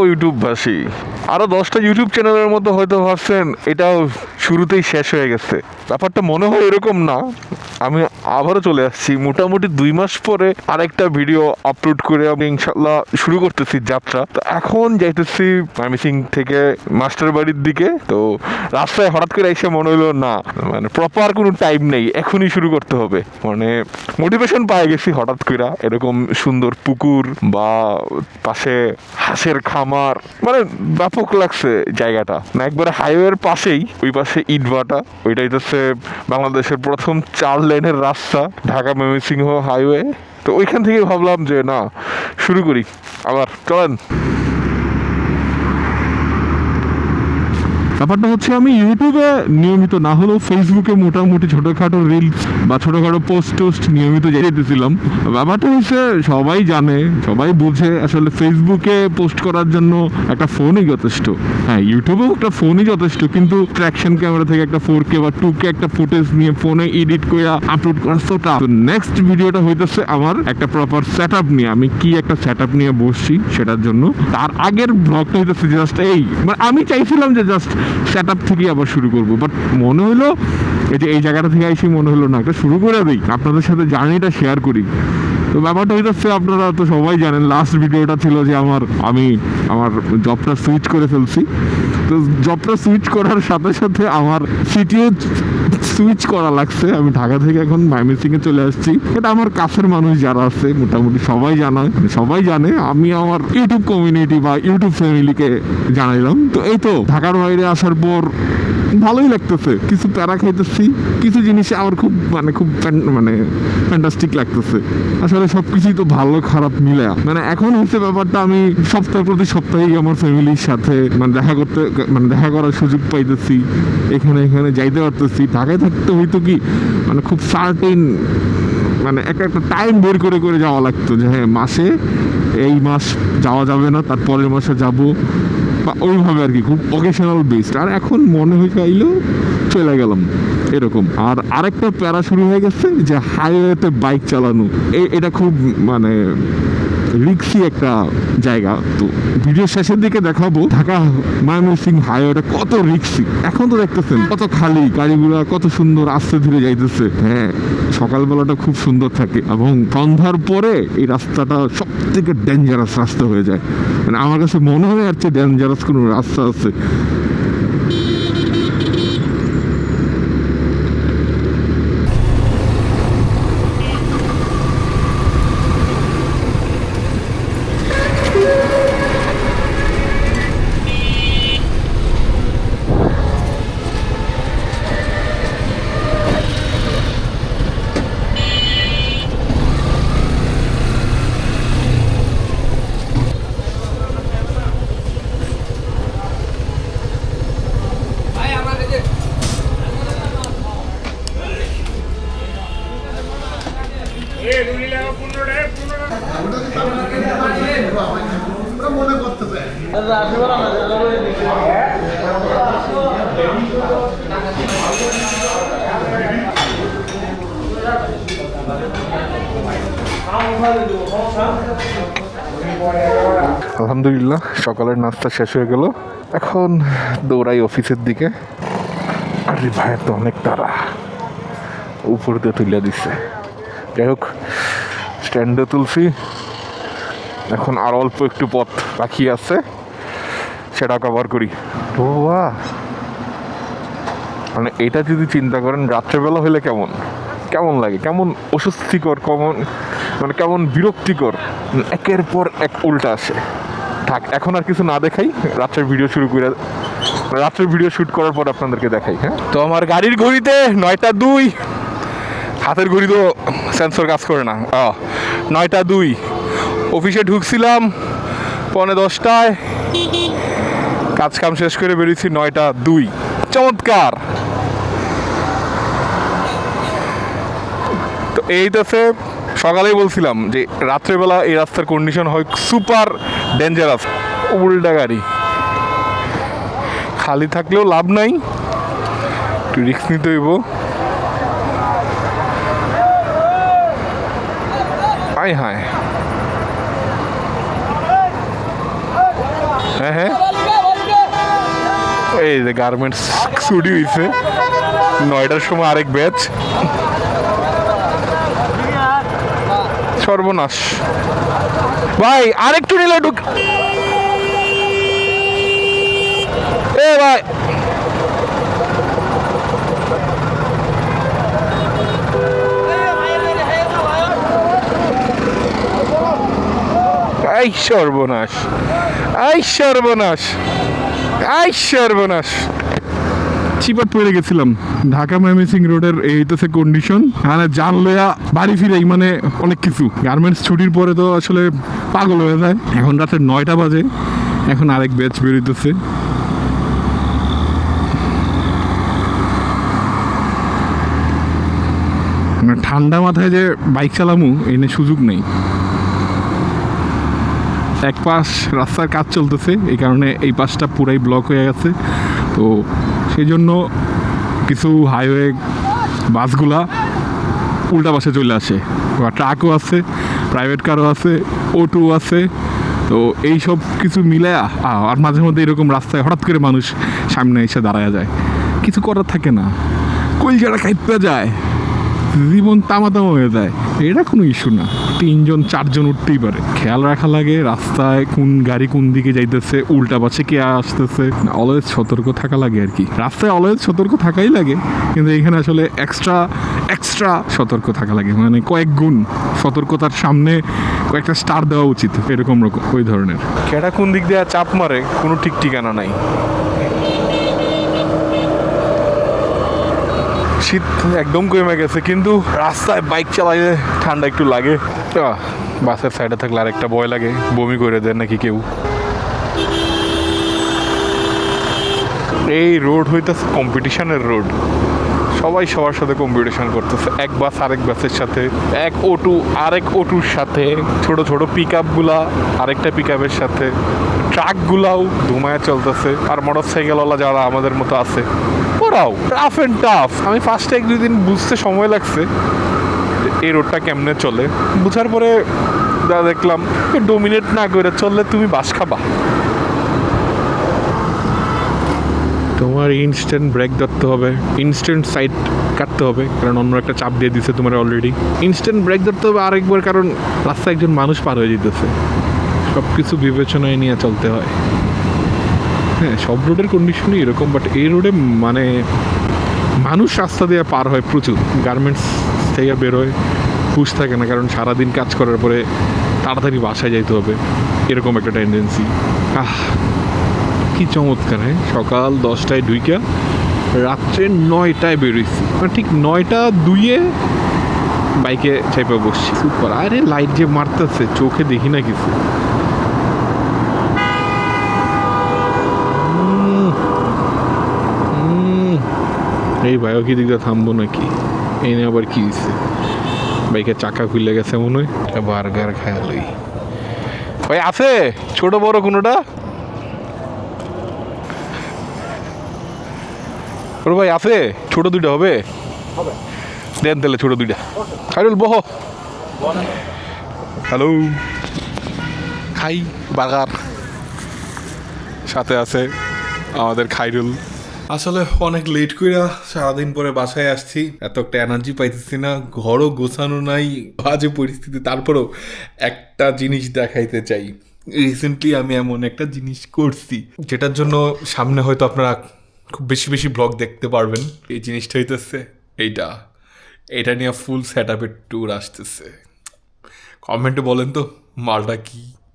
ইউটিউববাসী আরো 10টা ইউটিউব চ্যানেলের মতো হয়তো ভাবছেন এটাও শুরুতেই শেষ হয়ে গেছে। ব্যাপারটা মনে হয় এরকম না। আমি আবারও চলে আসছি মোটামুটি 2 মাস পরে আরেকটা ভিডিও আপলোড করে আমি ইনশাল্লাহ শুরু করতেছি যাত্রা। তো এখন যাইতেছি ময়মনসিং থেকে মাস্টার বাড়ির দিকে। তো রাস্তায় হঠাৎ করে এসে মনে হলো না, মানে প্রপার কোনো টাইম নেই, এখনই শুরু করতে হবে। মানে মোটিভেশন পাই গেছি হঠাৎ করে, এরকম সুন্দর পুকুর বা পাশে হাঁসের খামার, মানে ব্যাপক লাগছে জায়গাটা। না একবারে হাইওয়ের পাশেই, ওই পাশে ইটভাটা, ওইটাই হচ্ছে বাংলাদেশের প্রথম 4 লেনের রাস্তা, ঢাকা ময়মনসিংহ হাইওয়ে। তো ওইখান থেকে ভাবলাম যে না, শুরু করি আবার, চলেন। ব্যাপারটা হচ্ছে আমি ইউটিউবে নিয়মিত না হলেও ফেসবুকে মোটামুটি ছোটোখাটো রিলস বা ছোটোখাটো পোস্ট টোস্ট নিয়মিত যেতেছিলাম। ব্যাপারটা হচ্ছে সবাই জানে, সবাই বুঝে আসলে ফেসবুকে পোস্ট করার জন্য একটা ফোনই যথেষ্ট। হ্যাঁ, ইউটিউবেও একটা ফোনই যথেষ্ট, কিন্তু ট্র্যাকশন ক্যামেরা থেকে একটা 4K বা 2K একটা ফুটেজ নিয়ে ফোনে এডিট করে আপলোড করা তো টাফ। তো নেক্সট ভিডিওটা হইতেছে আমার একটা প্রপার সেট আপ নিয়ে, আমি কি একটা সেট আপ নিয়ে বসছি সেটার জন্য। তার আগের ব্লগটা হইতেছে জাস্ট এই, মানে আমি চাইছিলাম যে জাস্ট সেট আপ থেকেই আবার শুরু করবো, বাট মনে হলো এই যে এই জায়গাটা থেকে এসে মনে হলো না, একটা শুরু করে দিই, আপনাদের সাথে জার্নিটা শেয়ার করি। তো ব্যাপারটা হইতেছে, আপনারা তো সবাই জানেন লাস্ট ভিডিওটা ছিল যে আমি আমার জবটা সুইচ করে ফেলছি। তো জবটা সুইচ করার সাথে সাথে আমার সিটিও সুইচ করা লাগছে। আমি ঢাকা থেকে এখন ময়মনসিংহে চলে আসছি। এটা আমার কাছের মানুষ যারা আছে মোটামুটি সবাই সবাই জানে। আমি আমার ইউটিউব কমিউনিটি বা ইউটিউব ফ্যামিলিকে জানাইলাম। তো এই তো ঢাকার বাইরে আসার পর ভালোই লাগতেছে, কিছু প্যারা খাইতেছি, কিছু জিনিসে আমার খুব মানে ফ্যান্টাস্টিক লাগতেছে। আসলে সবকিছুই তো ভালো খারাপ মিলে, মানে এখন হচ্ছে ব্যাপারটা, আমি সপ্তাহ প্রতি সপ্তাহেই আমার ফ্যামিলির সাথে দেখা করার সুযোগ পাইতেছি। এখানে যাইতে পারতেছি। ঢাকায় থাকতে হইতো কি, মানে খুব সার্টেন, মানে একটা টাইম বের করে যাওয়া লাগতো যে হ্যাঁ মাসে এই মাস যাওয়া যাবে না, তার পরের মাসে যাবো, বা ওইভাবে আর কি, খুব অকেশনাল বেসড। আর এখন মনে হয়ে চাইলেও চলে গেলাম এরকম। আর আরেকটা প্যারা শুরু হয়ে গেছে যে হাইওয়েতে বাইক চালানো, এটা খুব মানে রিক্সি একটা জায়গা। তো ভিডিও শেষের দিকে দেখাবো ঢাকা ময়মনসিং হাইওয়েটা কত রিক্সি। এখন তো দেখতেছেন কত খালি, গাড়িগুলা কত সুন্দর আস্তে ধীরে যাইতেছে। হ্যাঁ, সকালবেলাটা খুব সুন্দর থাকে এবং সন্ধ্যার পরে এই রাস্তাটা সব থেকে ডেঞ্জারাস রাস্তা হয়ে যায়। মানে আমার কাছে মনে হয় আর চেয়ে ডেঞ্জারাস কোনো রাস্তা আছে। আলহামদুলিল্লাহ, সকালের নাস্তা শেষ হয়ে গেল। এখন দৌড়াই অফিসের দিকে। আরে ভাই, তো অনেক তারা, উপর দিয়ে তুলে দিচ্ছে। যাই হোক, স্ট্যান্ডে তুলছি। এখন আর অল্প একটু পথ বাকি আছে, সেটা কভার করি। ও বাহ, মানে এটা যদি চিন্তা করেন রাত্রেবেলা হলে কেমন লাগে, কেমন অস্বস্তিকর, কেমন বিরক্তিকর, একের পর এক উল্টা আসে। থাক, এখন আর কিছু না দেখাই, রাত্রের ভিডিও শ্যুট করার পর আপনাদেরকে দেখাই। হ্যাঁ, তো আমার গাড়ির ঘড়িতে 9টা 2, হাতের ঘড়ি তো সেন্সর কাজ করে না। 9টা 2, অফিসে ঢুকছিলাম 9:45, কাজ কাম শেষ করে বেরিয়েছি 9টা 2। চমৎকার। তো এইটাতে সকালেই বলছিলাম যে রাত্রেবেলা এই রাস্তার কন্ডিশন হয় সুপার ডেঞ্জারাস। উল্টা গাড়ি, খালি থাকলেও লাভ নাই, একটু রিস্ক নিতে হইব। হায় এই যে গার্মেন্টস ছুটি হয়েছে, 9টার সময় আরেক ব্যাচ। সর্বনাশ ভাই, আরেকটু নিলে ঢুক। এ ভাই আই সর্বনাশ, আই সর্বনাশ, আই সর্বনাশ। চিপাত পড়ে গেছিলাম। ঢাকা ময়মনসিংহ রোডের এই তো কন্ডিশন, মানে জান লয়া বাড়ি ফিরেই মানে অনেক কিছু। গার্মেন্টস ছুটির পরে তো আসলে পাগল হয়ে যায়। এখন রাতে 9টা বাজে, এখন আরেক ব্যাচ বেরোইতেছে। ঠান্ডা মাথায় যে বাইক চালামু এনে সুযোগ নেই। এক পাশ রাস্তার কাজ চলতেছে, এই কারণে এই পাশটা পুরাই ব্লক হয়ে গেছে। তো সেই জন্য কিছু হাইওয়ে বাসগুলা উল্টা পাশে চলে আসে, ট্রাকও আছে, প্রাইভেট কারও আছে, অটো আছে। তো এই সব কিছু মিলে আর মাঝে মধ্যে এরকম রাস্তায় হঠাৎ করে মানুষ সামনে এসে দাঁড়ায় যায়, কিছু করার থাকে না, কলজাটা খাইতে যায়, জীবন তামা হয়ে যায়। এটা কোনো ইস্যু না, 3জন 4জন উঠতেই পারে। খেয়াল রাখা লাগে রাস্তায় কোন গাড়ি কোন দিকে যাইতেছে, উল্টা পাশে কে আসতেছে, অলওয়েজ সতর্ক থাকা লাগে আর কি। রাস্তায় অলওয়েজ সতর্ক থাকাই লাগে, কিন্তু এখানে আসলে এক্সট্রা সতর্ক থাকা লাগে, মানে কয়েক গুণ সতর্কতার সামনে কয়েকটা স্টার দেওয়া উচিত, এরকম ওই ধরনের। কেটা কোন দিক দিয়ে চাপ মারে কোনো ঠিক ঠিকানা নাই। শীত একদম কমে গেছে, কিন্তু রাস্তায় বাইক চালাইলে ঠান্ডা একটু লাগে। বাসের সাইডে থাকলে আরেকটা ভয় লাগে, বমি করে দেয় নাকি কেউ। এই রোড হইতেছে কম্পিটিশনের রোড, সবাই সবার সাথে কম্পিটিশন করতেছে। এক বাস আরেক বাসের সাথে, এক অটো আরেক অটোর সাথে, ছোট ছোট পিক আপগুলা আরেকটা পিক আপের সাথে, ট্রাকগুলাও ধুমায় চলতেছে। আর মোটর সাইকেলওয়ালা যারা আমাদের মতো আছে ওরাও রাফ অ্যান্ড টাফ। আমি ফার্স্টে 1-2 দিন বুঝতে সময় লাগছে এই রোডটা কেমনে চলে। বুঝার পরে যা দেখলাম, ডোমিনেট না করে চললে তুমি বাস খাবা। তোমার ইনস্ট্যান্ট ব্রেক ধরতে হবে, ইনস্ট্যান্ট সাইড কাটতে হবে, কারণ অন্য একটা চাপ দিয়ে দিচ্ছে তোমার অলরেডি। ইনস্ট্যান্ট ব্রেক ধরতে হবে আরেকবার, কারণ রাস্তায় একজন মানুষ পার হয়ে যেতেছে। সব কিছু বিবেচনায় নিয়ে চলতে হয়। হ্যাঁ, সব রোডের কন্ডিশনই এরকম, বাট এই রোডে মানে মানুষ রাস্তা দিয়ে পার হয় প্রচুর। গার্মেন্টস থেকে বেরোয়, হুশ থাকে না, কারণ সারাদিন কাজ করার পরে তাড়াতাড়ি বাসায় যাইতে হবে, এরকম একটা টেন্ডেন্সি। কি চমৎকার! হ্যাঁ, সকাল 10টায় ঢুইকা রাত্রে 9টায় বেরোইছি, মানে ঠিক 9টা 2-এ বাইকে চেপে বসছি। সুপার! আরে লাইট যে মারতেছে, চোখে দেখি না কিছু। এই ভাইও কি দিকটা থামবো নাকি? এনে আবার কি দিচ্ছে? বাইকের চাকা খুলে গেছে মনে হয়। বার্গার খায়ালই ভাই আছে, ছোট বড় কোনোটা? ওর ভাই আছে, ছোট 2টা হবে? দেন তাহলে ছোট 2টা। খাইরুল বহ। হ্যালো, খাই বার্গার। সাথে আছে আমাদের খাইরুল। আসলে অনেক লেট কইরা সারাদিন পরে বাসায় আসছি, এত একটা এনার্জি পাইতেছি না, ঘরও গোছানো নাই, বাজে পরিস্থিতি। তারপরেও একটা জিনিস দেখাইতে চাই। রিসেন্টলি আমি এমন একটা জিনিস করছি যেটার জন্য সামনে হয়তো আপনারা খুব বেশি বেশি ব্লগ দেখতে পারবেন। এই জিনিসটা হইতেছে এইটা নিয়ে ফুল সেট আপের ট্যুর আসতেছে। কমেন্টে বলেন তো মালটা কি।